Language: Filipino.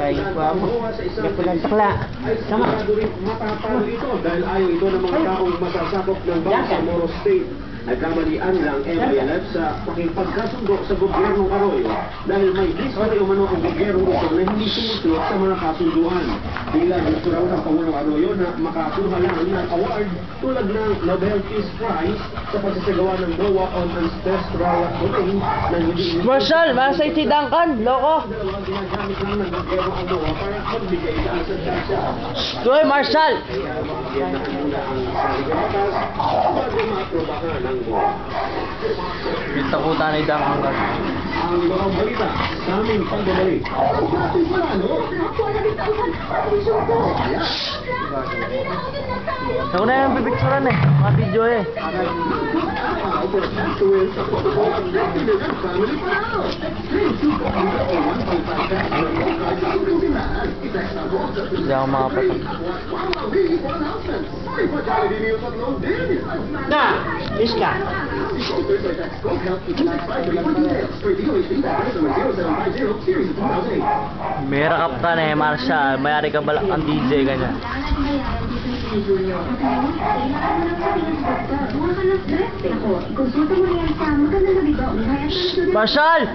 Ay, wamo. Napulang takla. Sama. Matapalo ito dahil ayaw ito ng mga taong masasakop ng Bangsamoro State. Nagkamalian lang MILF sa pakipagkasundo sa gobyernong Arroyo dahil may history umano ang gobyerno ito na hindi sumusunod sa mga kasunduan. Bila gusto raw ng Pangulong Arroyo na makakuha lang ng award tulad ng Nobel Peace Prize sa pagsasagawa ng DOA on Ancestral Domain na hindi... Marshall, masay si Duncan, loko. Dalawang ginagamit lang ng gobyerno ang DOA para magbigay sa asensya. Doy, Marshall! Kaya makabiyan na muna ang saligatas bago maaprobahan ng DOA. Takutan ni Duncan. Ang ibang balita sa aming pagbabalik. Ako na yung pipicturan eh, mga video eh. Hindi ako makapatak. Na! Iska! May rakap ka na eh, Marshall. Mayari ka balak ang DJ ganyan. Marshall!